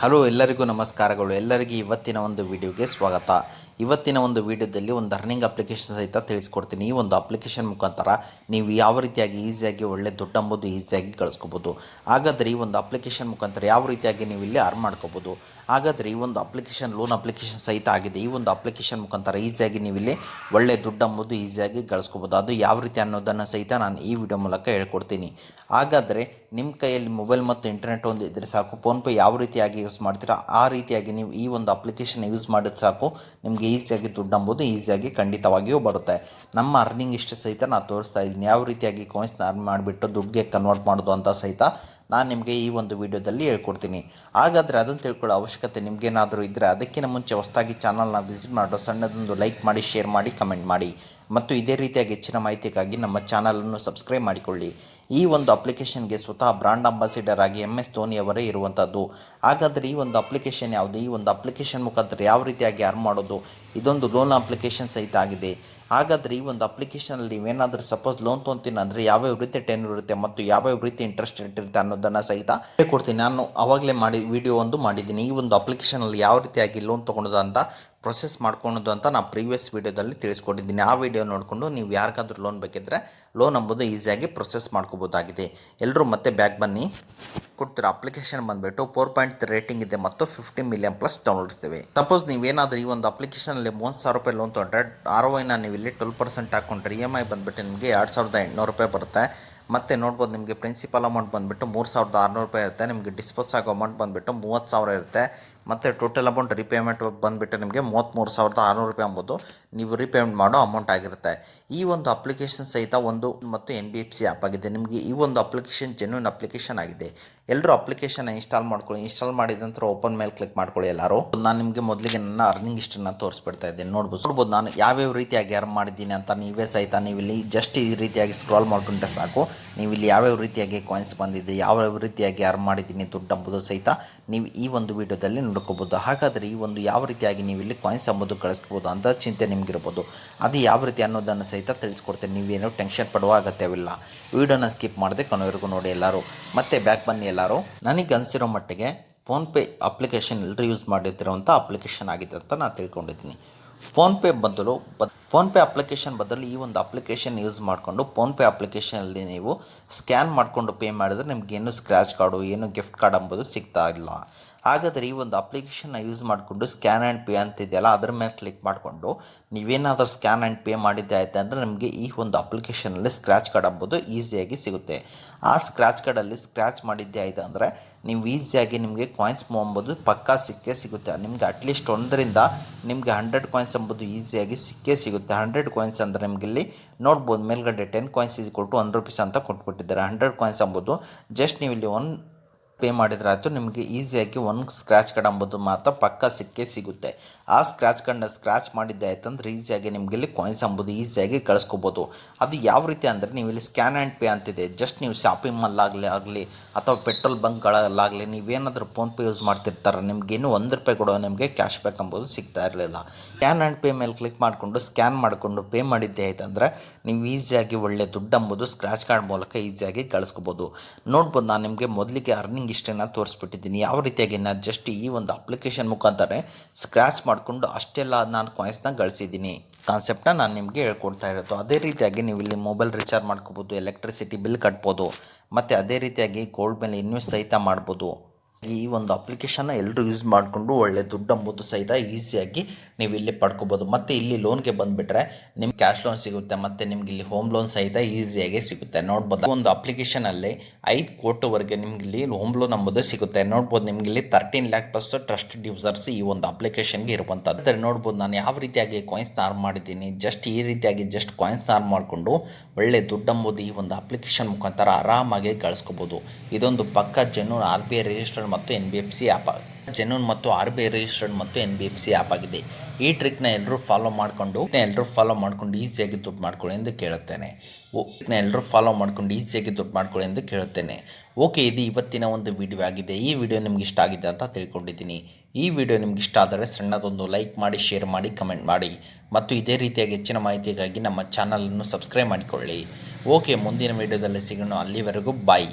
Hello ಎಲ್ಲರಿಗೂ ನಮಸ್ಕಾರಗಳು. ಎಲ್ಲರಿಗೂ ಇವತ್ತಿನ ಒಂದು ವಿಡಿಯೋಗೆ ಸ್ವಾಗತ. ಇವತ್ತಿನ ಒಂದು ವಿಡಿಯೋದಲ್ಲಿ ಒಂದು ಅರ್ನಿಂಗ್ ಅಪ್ಲಿಕೇಶನ್ ಸಹಿತ ತಿಳಿಸ್ಕೊಡ್ತೀನಿ. ಈ ಒಂದು ಅಪ್ಲಿಕೇಶನ್ ಮುಖಾಂತರ ನೀವು ಯಾವ ರೀತಿಯಾಗಿ ಈಸಿಯಾಗಿ ಒಳ್ಳೆ ದುಡ್ಡು ಅಂಬೋದು ಈಸಿಯಾಗಿ ಗಳಿಸ್ಕೋಬೋದು. ಹಾಗಾದರೆ ಈ ಒಂದು ಅಪ್ಲಿಕೇಶನ್ ಮುಖಾಂತರ ಯಾವ ರೀತಿಯಾಗಿ ನೀವು ಇಲ್ಲಿ ಅರ್ನ್ ಮಾಡ್ಕೋಬೋದು. ಹಾಗಾದರೆ ಈ ಒಂದು ಅಪ್ಲಿಕೇಶನ್ ಲೋನ್ ಅಪ್ಲಿಕೇಶನ್ ಸಹಿತ ಆಗಿದೆ. ಈ ಒಂದು ಅಪ್ಲಿಕೇಶನ್ ಮುಖಾಂತರ ಈಸಿಯಾಗಿ ನೀವು ಇಲ್ಲಿ ಒಳ್ಳೆ ದುಡ್ಡು ಅಂಬೋದು ಈಸಿಯಾಗಿ ಗಳಿಸ್ಕೋಬೋದು. ಅದು ಯಾವ ರೀತಿ ಅನ್ನೋದನ್ನು ಸಹಿತ ನಾನು ಈ ವಿಡಿಯೋ ಮೂಲಕ ಹೇಳ್ಕೊಡ್ತೀನಿ. ಹಾಗಾದರೆ ನಿಮ್ಮ ಕೈಯಲ್ಲಿ ಮೊಬೈಲ್ ಮತ್ತು ಇಂಟರ್ನೆಟ್ ಒಂದು ಇದ್ದರೆ ಸಾಕು, ಫೋನ್ಪೇ ಯಾವ ರೀತಿಯಾಗಿ ಯೂಸ್ ಮಾಡ್ತೀರಾ ಆ ರೀತಿಯಾಗಿ ನೀವು ಈ ಒಂದು ಅಪ್ಲಿಕೇಶನ್ ಯೂಸ್ ಮಾಡಿದ್ರೆ ಸಾಕು, ನಿಮಗೆ ಈಸಿಯಾಗಿ ದುಡ್ಡು ಅಂಬೋದು ಈಸಿಯಾಗಿ ಖಂಡಿತವಾಗಿಯೂ ಬರುತ್ತೆ. ನಮ್ಮ ಅರ್ನಿಂಗ್ ಇಷ್ಟು ಸಹಿತ ನಾನು ತೋರಿಸ್ತಾ ಇದ್ದೀನಿ. ಯಾವ ರೀತಿಯಾಗಿ ಕಾಯಿನ್ಸ್ನ ಅರ್ನ್ ಮಾಡಿಬಿಟ್ಟು ದುಡ್ಡಿಗೆ ಕನ್ವರ್ಟ್ ಮಾಡೋದು ಅಂತ ಸಹಿತ ನಾನು ನಿಮಗೆ ಈ ಒಂದು ವಿಡಿಯೋದಲ್ಲಿ ಹೇಳ್ಕೊಡ್ತೀನಿ. ಹಾಗಾದರೆ ಅದನ್ನು ತಿಳ್ಕೊಳ್ಳೋ ಅವಶ್ಯಕತೆ ನಿಮಗೇನಾದರೂ ಇದ್ದರೆ ಅದಕ್ಕಿಂತ ಮುಂಚೆ ಹೊಸದಾಗಿ ಚಾನಲ್ನ ವಿಸಿಟ್ ಮಾಡೋ ಸಣ್ಣದೊಂದು ಲೈಕ್ ಮಾಡಿ, ಶೇರ್ ಮಾಡಿ, ಕಮೆಂಟ್ ಮಾಡಿ ಮತ್ತು ಇದೇ ರೀತಿಯಾಗಿ ಹೆಚ್ಚಿನ ಮಾಹಿತಿಗಾಗಿ ನಮ್ಮ ಚಾನಲನ್ನು ಸಬ್ಸ್ಕ್ರೈಬ್ ಮಾಡಿಕೊಳ್ಳಿ. ಈ ಒಂದು ಅಪ್ಲಿಕೇಶನ್ಗೆ ಸ್ವತಃ ಬ್ರಾಂಡ್ ಅಂಬಾಸಿಡರ್ ಆಗಿ MS ಧೋನಿ ಅವರೇ ಇರುವಂಥದ್ದು. ಹಾಗಾದರೆ ಈ ಒಂದು ಅಪ್ಲಿಕೇಶನ್ ಯಾವುದು, ಈ ಒಂದು ಅಪ್ಲಿಕೇಶನ್ ಮುಖಾಂತರ ಯಾವ ರೀತಿಯಾಗಿ ಅರ್ನ್ ಮಾಡೋದು, ಇದೊಂದು ಲೋನ್ ಅಪ್ಲಿಕೇಶನ್ ಸಹಿತ ಆಗಿದೆ. ಹಾಗಾದರೆ ಈ ಒಂದು ಅಪ್ಲಿಕೇಶನಲ್ಲಿ ನೀವೇನಾದರೂ ಸಪೋಸ್ ಲೋನ್ ತೊಗೊತೀನಿ ಅಂದರೆ ಯಾವ್ಯಾವ ರೀತಿ ಟೆನ್ಯೂರ್ ಇರುತ್ತೆ ಮತ್ತು ಯಾವ್ಯಾವ ರೀತಿ ಇಂಟ್ರೆಸ್ಟ್ ರೇಟ್ ಇರುತ್ತೆ ಅನ್ನೋದನ್ನು ಸಹಿತ ಹೇಳ್ಕೊಡ್ತೀನಿ. ನಾನು ಆವಾಗಲೇ ವಿಡಿಯೋ ಒಂದು ಮಾಡಿದ್ದೀನಿ. ಈ ಒಂದು ಅಪ್ಲಿಕೇಶನಲ್ಲಿ ಯಾವ ರೀತಿಯಾಗಿ ಲೋನ್ ತೊಗೊಳೋದು ಅಂತ ಪ್ರೊಸೆಸ್ ಮಾಡ್ಕೊಳೋದು ಅಂತ ನಾನು ಪ್ರೀವಿಯಸ್ ವೀಡಿಯೋದಲ್ಲಿ ತಿಳಿಸ್ಕೊಟ್ಟಿದ್ದೀನಿ. ಆ ವಿಡಿಯೋ ನೋಡಿಕೊಂಡು ನೀವು ಯಾರಿಗಾದ್ರೂ ಲೋನ್ ಬೇಕಿದ್ದರೆ ಲೋನ್ ಎಂಬುದು ಈಸಿಯಾಗಿ ಪ್ರೊಸೆಸ್ ಮಾಡ್ಕೋಬೋದಾಗಿದೆ. ಎಲ್ಲರೂ ಮತ್ತೆ ಬ್ಯಾಕ್ ಬನ್ನಿ. ಕೊಡ್ತೀರ ಅಪ್ಲಿಕೇಶನ್ ಬಂದುಬಿಟ್ಟು 4.3 ರೇಟಿಂಗ್ ಇದೆ ಮತ್ತು 50 ಮಿಲಿಯನ್ ಪ್ಲಸ್ ಡೌನ್ಲೋಡ್ಸ್ ಇವೆ. ಸಪೋಸ್ ನೀವೇನಾದರೂ ಈ ಒಂದು ಅಪ್ಲಿಕೇಶನಲ್ಲಿ 30,000 ರೂಪಾಯಿ ಲೋನ್ ತೊಗೊಂಡ್ರೆ ROIನ ನೀವು ಇಲ್ಲಿ 12% ಹಾಕ್ಕೊಂಡ್ರೆ EMI ಬಂದುಬಿಟ್ಟು ನಿಮಗೆ 2,800 ರೂಪಾಯಿ ಬರುತ್ತೆ. ಮತ್ತು ನೋಡ್ಬೋದು ನಿಮಗೆ ಪ್ರಿನ್ಸಿಪಲ್ ಅಮೌಂಟ್ ಬಂದುಬಿಟ್ಟು 3,600 ರೂಪಾಯಿ ಇರುತ್ತೆ. ನಿಮಗೆ ಡಿಸ್ಪೋಸ್ ಆಗೋ ಅಮೌಂಟ್ ಬಂದುಬಿಟ್ಟು 30,000 ಇರುತ್ತೆ. ಮತ್ತು ಟೋಟಲ್ ಅಮೌಂಟ್ ರಿಪೇಮೆಂಟ್ ಬಂದುಬಿಟ್ಟು ನಿಮಗೆ 33,600 ರೂಪಾಯಿ ಎಂಬುದು ನೀವು ರಿಪೇಮೆಂಟ್ ಮಾಡೋ ಅಮೌಂಟ್ ಆಗಿರುತ್ತೆ. ಈ ಒಂದು ಅಪ್ಲಿಕೇಶನ್ ಸಹಿತ ಒಂದು ಮತ್ತು NBFC ಆ್ಯಪ್ ಆಗಿದೆ. ನಿಮಗೆ ಈ ಒಂದು ಅಪ್ಲಿಕೇಶನ್ ಜೆನ್ಯೂನ್ ಅಪ್ಲಿಕೇಶನ್ ಆಗಿದೆ. ಎಲ್ಲರೂ ಅಪ್ಲಿಕೇಶನ್ ಇನ್ಸ್ಟಾಲ್ ಮಾಡ್ಕೊಳ್ಳಿ. ಇನ್ಸ್ಟಾಲ್ ಮಾಡಿದ ನಂತರ ಓಪನ್ ಮೇಲೆ ಕ್ಲಿಕ್ ಮಾಡ್ಕೊಳ್ಳಿ. ಎಲ್ಲರೂ ನಾನು ನಿಮಗೆ ಮೊದಲಿಗೆ ನನ್ನ ಅರ್ನಿಂಗ್ ಇಷ್ಟನ್ನು ತೋರಿಸ್ಬಿಡ್ತಾ ಇದ್ದೀನಿ. ನೋಡ್ಬೋದು ನಾನು ಯಾವ್ಯಾವ ರೀತಿಯಾಗಿ ಅರ್ನ್ ಮಾಡಿದ್ದೀನಿ ಅಂತ ನೀವೇ ಸಹಿತ ನೀವು ಇಲ್ಲಿ ಜಸ್ಟ್ ಈ ರೀತಿಯಾಗಿ ಸ್ಕ್ರಾಲ್ ಮಾಡಿಕೊಂಡ್ರೆ ಸಾಕು. ನೀವು ಇಲ್ಲಿ ಯಾವ್ಯಾವ ರೀತಿಯಾಗಿ ಕಾಯಿನ್ಸ್ ಬಂದಿದೆ, ಯಾವ್ಯಾವ ರೀತಿಯಾಗಿ ಅರ್ನ್ ಮಾಡಿದ್ದೀನಿ ದುಡ್ಡು ಎಂಬುದು ಸಹಿತ ನೀವು ಈ ಒಂದು ವಿಡಿಯೋದಲ್ಲಿ ನೋಡ್ಕೋಬೋದು. ಹಾಗಾದರೆ ಈ ಒಂದು ಯಾವ ರೀತಿಯಾಗಿ ನೀವು ಇಲ್ಲಿ ಕಾಯಿನ್ಸ್ ಎಂಬುದು ಕಳಿಸ್ಕೋಬೋದು ಅಂತ ಚಿಂತೆ ನಿಮಗಿರ್ಬೋದು. ಅದು ಯಾವ ರೀತಿ ಅನ್ನೋದನ್ನು ಸಹಿತ ತಿಳಿಸ್ಕೊಡ್ತೇನೆ. ನೀವೇನೋ ಟೆನ್ಷನ್ ಪಡುವ ಅಗತ್ಯವಿಲ್ಲ. ವಿಡಿಯೋನ ಸ್ಕಿಪ್ ಮಾಡದೆ ಕೊನೆವರೆಗೂ ನೋಡಿ ಎಲ್ಲರೂ. ಮತ್ತೆ ಬ್ಯಾಕ್ ಬನ್ನಿ ಎಲ್ಲರೂ. ನನಗೆ ಅನಿಸಿರೋ ಮಟ್ಟಿಗೆ ಫೋನ್ಪೇ ಅಪ್ಲಿಕೇಶನ್ ಎಲ್ಲರೂ ಯೂಸ್ ಮಾಡಿರ್ತಿರೋಂಥ ಅಪ್ಲಿಕೇಶನ್ ಆಗಿದೆ ಅಂತ ನಾನು ತಿಳ್ಕೊಂಡಿದ್ದೀನಿ. ಫೋನ್ಪೇ ಅಪ್ಲಿಕೇಶನ್ ಬದಲು ಈ ಒಂದು ಅಪ್ಲಿಕೇಶನ್ ಯೂಸ್ ಮಾಡಿಕೊಂಡು ಫೋನ್ಪೇ ಅಪ್ಲಿಕೇಶನಲ್ಲಿ ನೀವು ಸ್ಕ್ಯಾನ್ ಮಾಡಿಕೊಂಡು ಪೇ ಮಾಡಿದ್ರೆ ನಿಮಗೇನು ಸ್ಕ್ರ್ಯಾಚ್ ಕಾರ್ಡು ಏನು ಗಿಫ್ಟ್ ಕಾರ್ಡ್ ಎಂಬುದು ಸಿಗ್ತಾ ಇಲ್ಲ. ಹಾಗಾದರೆ ಈ ಒಂದು ಅಪ್ಲಿಕೇಶನ್ನ ಯೂಸ್ ಮಾಡಿಕೊಂಡು ಸ್ಕ್ಯಾನ್ ಆ್ಯಂಡ್ ಪೇ ಅಂತಿದೆಯಲ್ಲ ಅದರ ಮೇಲೆ ಕ್ಲಿಕ್ ಮಾಡಿಕೊಂಡು ನೀವೇನಾದರೂ ಸ್ಕ್ಯಾನ್ ಆ್ಯಂಡ್ ಪೇ ಮಾಡಿದ್ದೆ ಆಯಿತು ಅಂದರೆ ನಿಮಗೆ ಈ ಒಂದು ಅಪ್ಲಿಕೇಶನಲ್ಲಿ ಸ್ಕ್ರ್ಯಾಚ್ ಕಾರ್ಡ್ ಎಂಬುದು ಈಸಿಯಾಗಿ ಸಿಗುತ್ತೆ. ಆ ಸ್ಕ್ರ್ಯಾಚ್ ಕಾರ್ಡಲ್ಲಿ ಸ್ಕ್ರ್ಯಾಚ್ ಮಾಡಿದ್ದೆ ಆಯಿತು ಅಂದರೆ ನೀವು ಈಸಿಯಾಗಿ ನಿಮಗೆ ಕಾಯಿನ್ಸ್ ಎಂಬುದು ಪಕ್ಕಾ ಸಿಕ್ಕೇ ಸಿಗುತ್ತೆ. ನಿಮಗೆ ಅಟ್ಲೀಸ್ಟ್ 1ರಿಂದ ನಿಮಗೆ 100 ಕಾಯಿನ್ಸ್ ಎಂಬುದು ಈಸಿಯಾಗಿ ಸಿಕ್ಕೇ ಸಿಗುತ್ತೆ. 100 ಕಾಯಿನ್ಸ್ ಅಂದರೆ ನಿಮಗೆ ಇಲ್ಲಿ ನೋಡ್ಬೋದು ಮೇಲ್ಗಡೆ 10 ಕಾಯಿನ್ಸ್ = 1 ರೂಪೀಸ್ ಅಂತ ಕೊಟ್ಬಿಟ್ಟಿದ್ದಾರೆ. 100 ಕಾಯಿನ್ಸ್ ಎಂಬುದು ಜಸ್ಟ್ ನೀವು ಇಲ್ಲಿ ಪೇ ಮಾಡಿದ್ರೆ ಆಯಿತು, ನಿಮಗೆ ಈಸಿಯಾಗಿ ಒಂದು ಸ್ಕ್ರ್ಯಾಚ್ ಕಾರ್ಡ್ ಎಂಬುದು ಮಾತ್ರ ಪಕ್ಕ ಸಿಕ್ಕೇ ಸಿಗುತ್ತೆ. ಆ ಸ್ಕ್ರ್ಯಾಚ್ ಕಾರ್ಡ್ನ ಸ್ಕ್ರ್ಯಾಚ್ ಮಾಡಿದ್ದೆ ಆಯ್ತು ಅಂದರೆ ಈಸಿಯಾಗಿ ನಿಮಗೆ ಇಲ್ಲಿ ಕಾಯಿನ್ಸ್ ಎಂಬುದು ಈಸಿಯಾಗಿ ಕಳಿಸ್ಕೋಬೋದು. ಅದು ಯಾವ ರೀತಿ ಅಂದರೆ ನೀವು ಇಲ್ಲಿ ಸ್ಕ್ಯಾನ್ ಆ್ಯಂಡ್ ಪೇ ಅಂತಿದೆ. ಜಸ್ಟ್ ನೀವು ಶಾಪಿಂಗ್ ಮಾಲ್ಲಾಗಲಿ ಅಥವಾ ಪೆಟ್ರೋಲ್ ಬಂಕ್ಗಳಲ್ಲಾಗಲಿ ನೀವೇನಾದರೂ ಫೋನ್ಪೇ ಯೂಸ್ ಮಾಡ್ತಿರ್ತಾರೆ, ನಿಮಗೇನು 1 ರೂಪಾಯಿ ಕೂಡ ನಿಮಗೆ ಕ್ಯಾಶ್ ಬ್ಯಾಕ್ ಎಂಬುದು ಸಿಗ್ತಾ ಇರಲಿಲ್ಲ. ಸ್ಕ್ಯಾನ್ ಆ್ಯಂಡ್ ಪೇ ಮೇಲೆ ಕ್ಲಿಕ್ ಮಾಡಿಕೊಂಡು ಸ್ಕ್ಯಾನ್ ಮಾಡಿಕೊಂಡು ಪೇ ಮಾಡಿದ್ದೆ ಆಯ್ತು ಅಂದರೆ ನೀವು ಈಸಿಯಾಗಿ ಒಳ್ಳೆ ದುಡ್ಡು ಎಂಬುದು ಸ್ಕ್ರ್ಯಾಚ್ ಕಾರ್ಡ್ ಮೂಲಕ ಈಸಿಯಾಗಿ ಕಳಿಸ್ಕೋಬೋದು. ನೋಡ್ಬೋದು ನಾನು ನಿಮಗೆ ಮೊದಲಿಗೆ ಅರ್ನಿಂಗ್ ಇಷ್ಟನ್ನು ತೋರಿಸ್ಬಿಟ್ಟಿದ್ದೀನಿ. ಯಾವ ರೀತಿಯಾಗಿ ನಾನು ಜಸ್ಟ್ ಈ ಒಂದು ಅಪ್ಲಿಕೇಶನ್ ಮುಖಾಂತರ ಸ್ಕ್ರ್ಯಾಚ್ ಮಾಡಿಕೊಂಡು ಅಷ್ಟೆಲ್ಲ ನಾನು ಕಾಯಿನ್ಸ್ನ ಗಳಿಸಿದ್ದೀನಿ. ಕಾನ್ಸೆಪ್ಟನ್ನ ನಾನು ನಿಮಗೆ ಹೇಳ್ಕೊಡ್ತಾ ಇರೋದು. ಅದೇ ರೀತಿಯಾಗಿ ನೀವು ಇಲ್ಲಿ ಮೊಬೈಲ್ ರೀಚಾರ್ಜ್ ಮಾಡ್ಕೋಬೋದು, ಎಲೆಕ್ಟ್ರಿಸಿಟಿ ಬಿಲ್ ಕಟ್ಬೋದು ಮತ್ತು ಅದೇ ರೀತಿಯಾಗಿ ಗೋಲ್ಡ್ ಮೇಲೆ ಇನ್ವೆಸ್ಟ್ ಸಹಿತ ಮಾಡ್ಬೋದು. ಈ ಒಂದು ಅಪ್ಲಿಕೇಶನ್ನ ಎಲ್ಲರೂ ಯೂಸ್ ಮಾಡಿಕೊಂಡು ಒಳ್ಳೆ ದುಡ್ಡು ಎಂಬುದು ಸಹಿತ ಈಸಿಯಾಗಿ ನೀವು ಇಲ್ಲಿ ಪಡ್ಕೋಬೋದು. ಮತ್ತು ಇಲ್ಲಿ ಲೋನ್ಗೆ ಬಂದುಬಿಟ್ರೆ ನಿಮ್ಗೆ ಕ್ಯಾಶ್ ಲೋನ್ ಸಿಗುತ್ತೆ ಮತ್ತು ನಿಮ್ಗೆ ಇಲ್ಲಿ ಹೋಮ್ ಲೋನ್ ಸಹಿತ ಈಸಿಯಾಗಿ ಸಿಗುತ್ತೆ. ನೋಡ್ಬೋದು ಒಂದು ಅಪ್ಲಿಕೇಶನಲ್ಲಿ 5 ಕೋಟಿವರೆಗೆ ನಿಮ್ಗೆ ಇಲ್ಲಿ ಹೋಮ್ ಲೋನ್ ಎಂಬುದು ಸಿಗುತ್ತೆ. ನೋಡ್ಬೋದು ನಿಮ್ಗೆ ಇಲ್ಲಿ 13 ಲ್ಯಾಕ್ ಪ್ಲಸ್ ಟ್ರಸ್ಟೆಡ್ ಯೂಸರ್ಸ್ ಈ ಒಂದು ಅಪ್ಲಿಕೇಶನ್ಗೆ ಇರುವಂಥದ್ದು. ಆದರೆ ನೋಡ್ಬೋದು ನಾನು ಯಾವ ರೀತಿಯಾಗಿ ಕಾಯಿನ್ಸ್ನ ಅರ್ನ್ ಮಾಡಿದ್ದೀನಿ. ಜಸ್ಟ್ ಈ ರೀತಿಯಾಗಿ ಜಸ್ಟ್ ಕಾಯಿನ್ಸ್ನ ಅರ್ನ್ ಮಾಡಿಕೊಂಡು ಒಳ್ಳೆ ದುಡ್ಡು ಎಂಬುದು ಈ ಒಂದು ಅಪ್ಲಿಕೇಶನ್ ಮುಖಾಂತರ ಆರಾಮಾಗಿ ಗಳಿಸ್ಕೋಬೋದು. ಇದೊಂದು ಪಕ್ಕ ಜೆನ್ಯೂನ್ RBI ರಿಜಿಸ್ಟರ್ಡ್ ಮತ್ತು NBFC ಆ್ಯಪ್ ಜೆನ್ಯೂನ್ ಮತ್ತು RBI ರಿಜಿಸ್ಟರ್ಡ್ ಮತ್ತು NBFC ಆ್ಯಪ್ ಆಗಿದೆ. ಈ ಟ್ರಿಕ್ನ ಎಲ್ಲರೂ ಫಾಲೋ ಮಾಡಿಕೊಂಡು ಈಸಿಯಾಗಿ ದುಡ್ಡು ಮಾಡ್ಕೊಳ್ಳಿ ಎಂದು ಕೇಳುತ್ತೇನೆ. ಓಕೆ, ಇದು ಇವತ್ತಿನ ಒಂದು ವಿಡಿಯೋ ಆಗಿದೆ. ಈ ವಿಡಿಯೋ ನಿಮ್ಗೆ ಇಷ್ಟ ಆಗಿದೆ ಅಂತ ತಿಳ್ಕೊಂಡಿದ್ದೀನಿ. ಈ ವಿಡಿಯೋ ನಿಮ್ಗೆ ಇಷ್ಟ ಆದರೆ ಸಣ್ಣದೊಂದು ಲೈಕ್ ಮಾಡಿ, ಶೇರ್ ಮಾಡಿ, ಕಮೆಂಟ್ ಮಾಡಿ ಮತ್ತು ಇದೇ ರೀತಿಯಾಗಿ ಹೆಚ್ಚಿನ ಮಾಹಿತಿಗಾಗಿ ನಮ್ಮ ಚಾನಲನ್ನು ಸಬ್ಸ್ಕ್ರೈಬ್ ಮಾಡಿಕೊಳ್ಳಿ. ಓಕೆ, ಮುಂದಿನ ವಿಡಿಯೋದಲ್ಲಿ ಸಿಗೋಣ. ಅಲ್ಲಿವರೆಗೂ ಬಾಯ್.